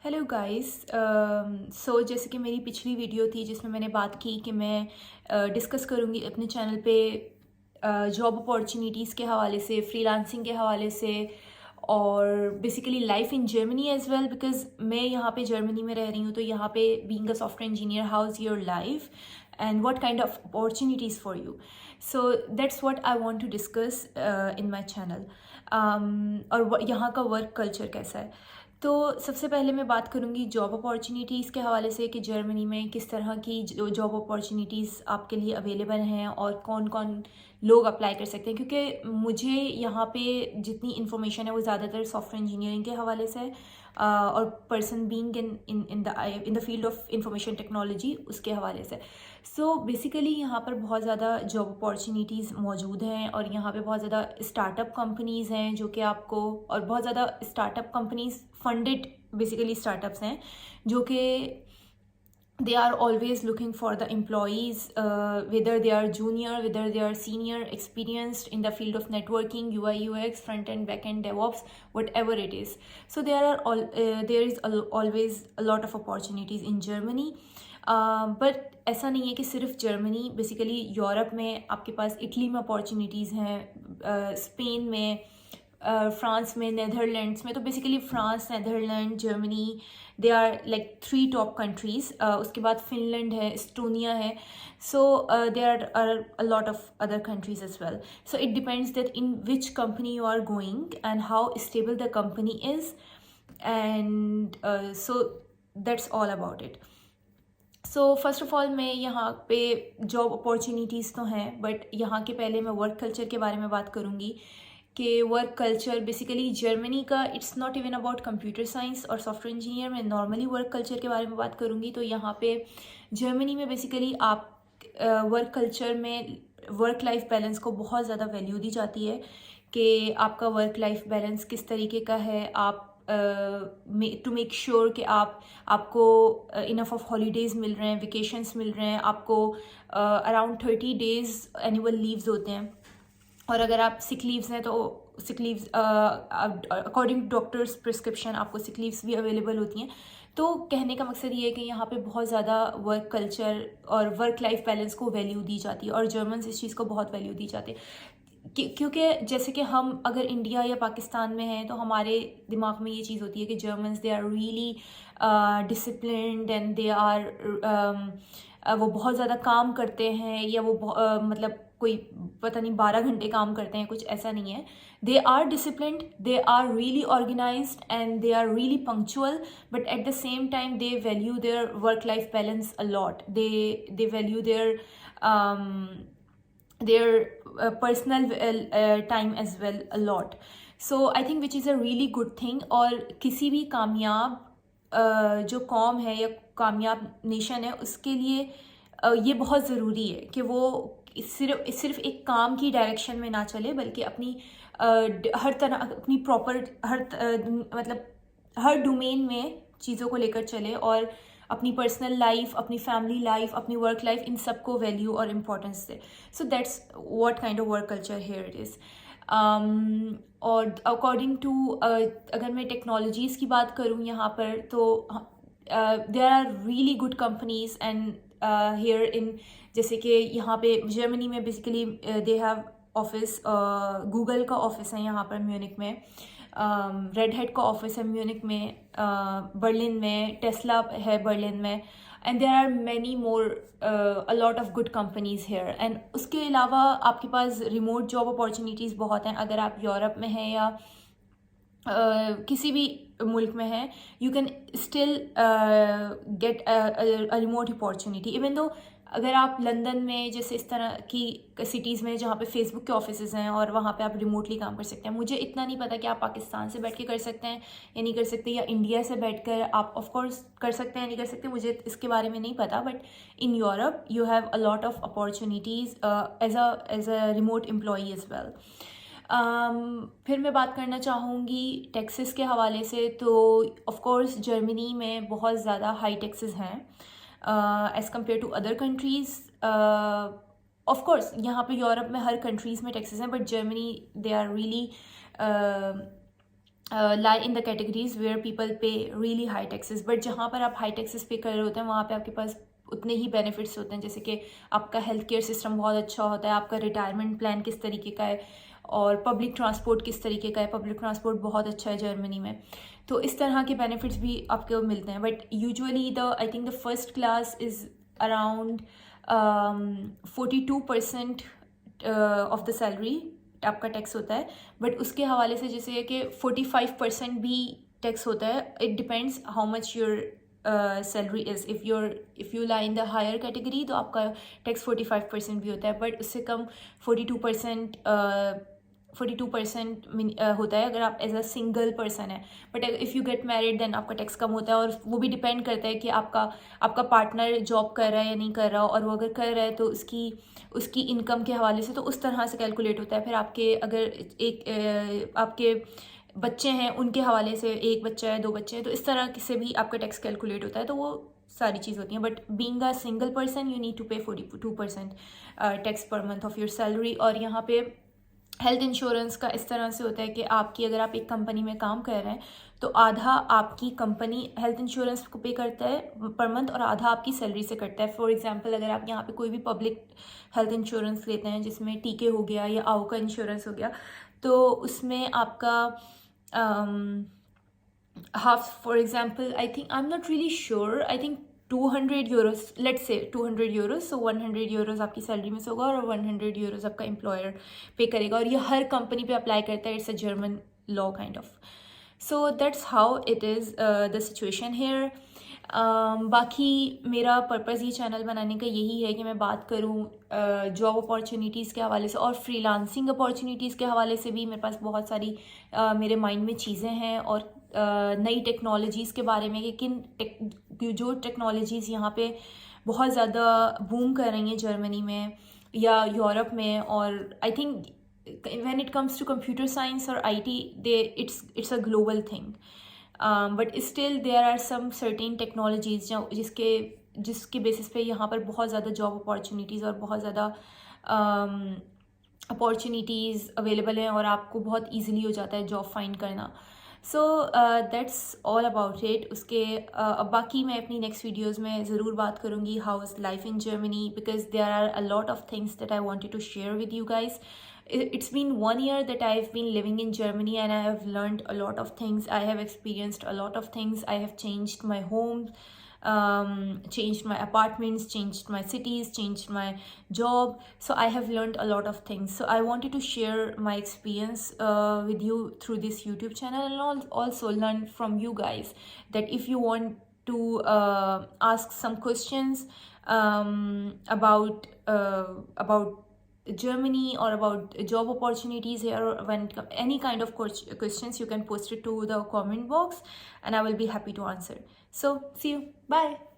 Hello guys. जैसे कि मेरी पिछली वीडियो थी जिसमें मैंने बात की कि मैं डिस्कस करूँगी अपने चैनल पे जॉब अपॉर्चुनिटीज़ के हवाले से, फ्रीलांसिंग के हवाले से और basically life in Germany as well, because मैं यहाँ पे जर्मनी में रह रही हूँ। तो यहाँ पे being a software engineer, how is your life and what kind of opportunities for you. So that's what I want to discuss in my channel. और यहाँ का वर्क कल्चर कैसा है। तो सबसे पहले मैं बात करूँगी जॉब अपॉर्चुनिटीज़ के हवाले से कि जर्मनी में किस तरह की जॉब अपॉर्चुनिटीज़ आपके लिए अवेलेबल हैं और कौन कौन लोग अप्लाई कर सकते हैं। क्योंकि मुझे यहाँ पे जितनी इन्फॉर्मेशन है वो ज़्यादातर सॉफ्टवेयर इंजीनियरिंग के हवाले से है, और person being in the field of information technology उसके हवाले से। सो बेसिकली यहाँ पर बहुत ज़्यादा जॉब अपॉर्चुनिटीज़ मौजूद हैं और यहाँ पे बहुत ज़्यादा स्टार्टअप कंपनीज़ हैं जो कि आपको, और बहुत ज़्यादा startup companies funded basically startups हैं जो कि they are always looking for the employees, whether they are junior, whether they are senior, experienced in the field of networking, UI UX, front end, back end, DevOps, whatever it is. So there is always a lot of opportunities in Germany. But ऐसा नहीं है कि सिर्फ Germany, basically Europe में आपके पास Italy में opportunities हैं, स्पेन में, फ्रांस में, नेदरलैंड्स में। तो basically France, Netherland, Germany, they are like 3 top countries. उसके बाद फिनलैंड है, एस्टोनिया है। So there are a lot of other countries as well. So it depends that in which company you are going and how stable the company is, and so that's all about it. So first of all मैं यहाँ पे job opportunities तो हैं, but यहाँ के पहले मैं work culture के बारे में बात करूँगी कि वर्क कल्चर बेसिकली जर्मनी का, it's not even about computer science और सॉफ्टवेयर इंजीनियर। मैं नॉर्मली वर्क कल्चर के बारे में बात करूँगी। तो यहाँ पे जर्मनी में बेसिकली आप वर्क कल्चर में वर्क लाइफ बैलेंस को बहुत ज़्यादा वैल्यू दी जाती है कि आपका वर्क लाइफ बैलेंस किस तरीके का है। आप टू मेक श्योर कि आपको इनफ ऑफ हॉलीडेज़ मिल रहे हैं, वेकेशंस मिल रहे हैं। आपको अराउंड 30 डेज़ एनुअल लीव्स होते हैं, और अगर आप सिक लीव्स हैं तो sick leaves according to doctors prescription आपको सिक लीव्स भी अवेलेबल होती हैं। तो कहने का मकसद ये है कि यहाँ पे बहुत ज़्यादा वर्क कल्चर और वर्क लाइफ बैलेंस को वैल्यू दी जाती है, और जर्मन्स इस चीज़ को बहुत वैल्यू दी जाती है। क्योंकि जैसे कि हम अगर इंडिया या पाकिस्तान में हैं तो हमारे दिमाग में ये चीज़ होती है कि Germans they are really disciplined and they are, वो बहुत ज़्यादा काम करते हैं, या वो मतलब कोई पता नहीं 12 घंटे काम करते हैं, कुछ ऐसा नहीं है। They are disciplined, they are really organised and they are really punctual, but at the same time they value their work life balance a lot. They value their personal time as well a lot. So I think which is a really good thing। और किसी भी कामयाब जो कौम है या कामयाब nation है उसके लिए ये बहुत ज़रूरी है कि वो सिर्फ एक काम की डायरेक्शन में ना चले, बल्कि अपनी हर तरह अपनी प्रॉपर मतलब हर डोमेन में चीज़ों को लेकर चले, और अपनी पर्सनल लाइफ, अपनी फैमिली लाइफ, अपनी वर्क लाइफ, इन सब को वैल्यू और इम्पोर्टेंस दे। So that's what kind of work culture here it is. और अकॉर्डिंग टू अगर मैं टेक्नोलॉजीज़ की बात करूँ यहाँ पर, तो there are really good companies and here in, जैसे कि यहाँ पे जर्मनी में basically they have office, Google का ऑफिस है यहाँ पर म्यूनिक में, रेड हेड का ऑफिस है म्यूनिक में, बर्लिन में टेस्ला है बर्लिन में, and there are many more a lot of good companies here. एंड उसके अलावा आपके पास रिमोट जॉब अपॉर्चुनिटीज़ बहुत हैं। अगर आप यूरोप में हैं या किसी भी मुल्क में है, you can still get a remote opportunity. Even though अगर आप लंदन में, जैसे इस तरह की सिटीज़ में जहाँ पे फेसबुक के ऑफिसेज़ हैं और वहाँ पे आप रिमोटली काम कर सकते हैं। मुझे इतना नहीं पता कि आप पाकिस्तान से बैठ के कर सकते हैं या नहीं कर सकते, या इंडिया से बैठकर आप ऑफ कोर्स कर सकते हैं, नहीं कर सकते, मुझे इसके बारे में नहीं पता। But in Europe you have a lot of opportunities as a remote employee as well. फिर मैं बात करना चाहूँगी टैक्सेस के हवाले से। तो ऑफ कोर्स जर्मनी में बहुत ज़्यादा हाई टैक्सेस हैं as compare to other countries. Of course यहाँ पे यूरोप में हर कंट्रीज़ में टैक्सेस हैं, but Germany they are really lie in the categories where people pay really high taxes. But जहाँ पर आप हाई टैक्सेस पे कर रहे होते हैं वहाँ पे आपके पास उतने ही बेनिफिट्स होते हैं, जैसे कि आपका हेल्थ केयर सिस्टम बहुत अच्छा होता है, आपका रिटायरमेंट प्लान किस तरीके का है, और पब्लिक ट्रांसपोर्ट किस तरीके का है. पब्लिक ट्रांसपोर्ट बहुत अच्छा है जर्मनी में. तो इस तरह के बेनिफिट्स भी आपको मिलते हैं. But usually I think the first class is around 42% of the salary आपका टैक्स होता है. बट उसके हवाले से जैसे कि 45% भी टैक्स होता है. It depends how much your salary is. If you lie in the higher category तो आपका टैक्स 45% भी होता है. बट उससे कम 42% होता है अगर आप एज अ सिंगल पर्सन है. But if you get married then आपका टैक्स कम होता है. और वो भी डिपेंड करता है कि आपका पार्टनर जॉब कर रहा है या नहीं कर रहा, और वो अगर कर रहा है तो उसकी इनकम के हवाले से तो उस तरह से कैलकुलेट होता है. फिर आपके अगर आपके बच्चे हैं उनके हवाले से, एक बच्चा है, 2 बच्चे हैं, तो इस तरह से भी आपका टैक्स कैलकुलेट होता है. तो वो सारी चीज़ होती हैं. But being a single person you need to pay 42% tax per month of your salary. और यहाँ पे हेल्थ इंश्योरेंस का इस तरह से होता है कि अगर आप एक कंपनी में काम कर रहे हैं तो आधा आपकी कंपनी हेल्थ इंश्योरेंस को पे करता है पर मंथ, और आधा आपकी सैलरी से कटता है. फॉर एग्जांपल अगर आप यहाँ पे कोई भी पब्लिक हेल्थ इंश्योरेंस लेते हैं जिसमें टीके हो गया या आऊ का इंश्योरेंस हो गया, तो उसमें आपका half, for example I think, I am not really sure, I think 200 Euros, let's say 200 Euros. So 100 Euros आपकी सैलरी में से होगा और 100 यूरोस आपका एम्प्लॉयर पे करेगा. और ये हर कंपनी पे अप्लाई करता है. It's a German law kind of. So that's how it is the situation here. बाकी मेरा पर्पज़ ये चैनल बनाने का यही है कि मैं बात करूँ जॉब अपॉर्चुनिटीज़ के हवाले से, और फ्रीलांसिंग अपॉर्चुनिटीज़ के हवाले से भी मेरे पास बहुत सारी मेरे माइंड में चीज़ें हैं. और नई टेक्नोलॉजीज़ के बारे में कि जो टेक्नोलॉजीज़ यहाँ पे बहुत ज़्यादा बूम कर रही हैं जर्मनी में या यूरोप में. और I think when it comes to computer science और IT, it's a global thing. But still there are some certain technologies जिसके बेसिस पे यहाँ पर बहुत ज़्यादा जॉब अपॉर्चुनिटीज़ और बहुत ज़्यादा अपॉर्चुनिटीज़ अवेलेबल हैं, और आपको बहुत ईजिली हो जाता है जॉब फाइंड करना. सो दैट्स ऑल अबाउट इट. अब बाकी मैं अपनी नेक्स्ट वीडियोज़ में ज़रूर बात करूँगी how is life in Germany, because there are a lot of things that I wanted to share with you guys. It's been 1 year that I've been living in Germany, and I have learned a lot of things. I have experienced a lot of things. I have changed my home, changed my apartments, changed my cities, changed my job. So I have learned a lot of things. So I wanted to share my experience with you through this YouTube channel, and also learn from you guys that if you want to ask some questions about Germany or about job opportunities here, or when any kind of questions, you can post it to the comment box and I will be happy to answer. So see you. Bye.